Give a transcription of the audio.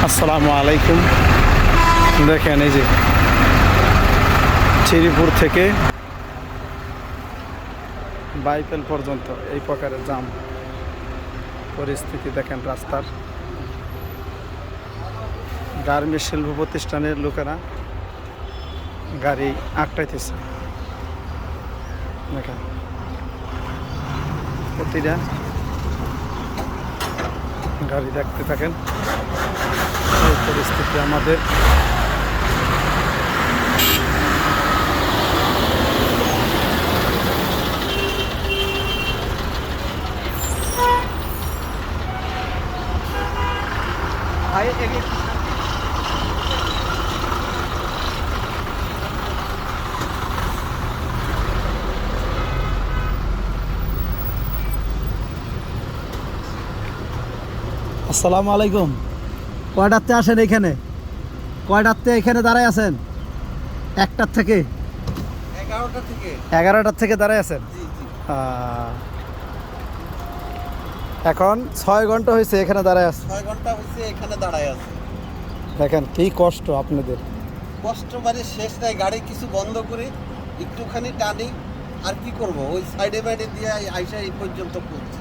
আসসালামু আলাইকুম। দেখেন এই যে শ্রীপুর থেকে বাইপেল পর্যন্ত এই প্রকারের জাম পরিস্থিতি। দেখেন রাস্তার গার্মেন্টস শিল্প প্রতিষ্ঠানের লোকেরা গাড়ি আটকাইতেছে। দেখেন প্রতিটা গাড়ি দেখতে থাকেন। এই পরিস্থিতি আমাদের আসসালামু আলাইকুম। কয়টাতে আসেন এখানে? কয়টাতে এখানে দাঁড়ায় আছেন? একটার থেকে 11টার থেকে দাঁড়ায় আছেন। এখন 6 ঘন্টা হয়েছে এখানে দাঁড়ায় আছে। 6 ঘন্টা হয়েছে এখানে দাঁড়ায় আছে। দেখেন কি কষ্ট আপনাদের। কষ্ট মানে শেষ নাই। গাড়ি কিছু বন্ধ করে একটুখানি টানি, আর কি করব, ওই সাইডে বাইডে দিয়ে আইসা এই পর্যন্ত পৌঁছে।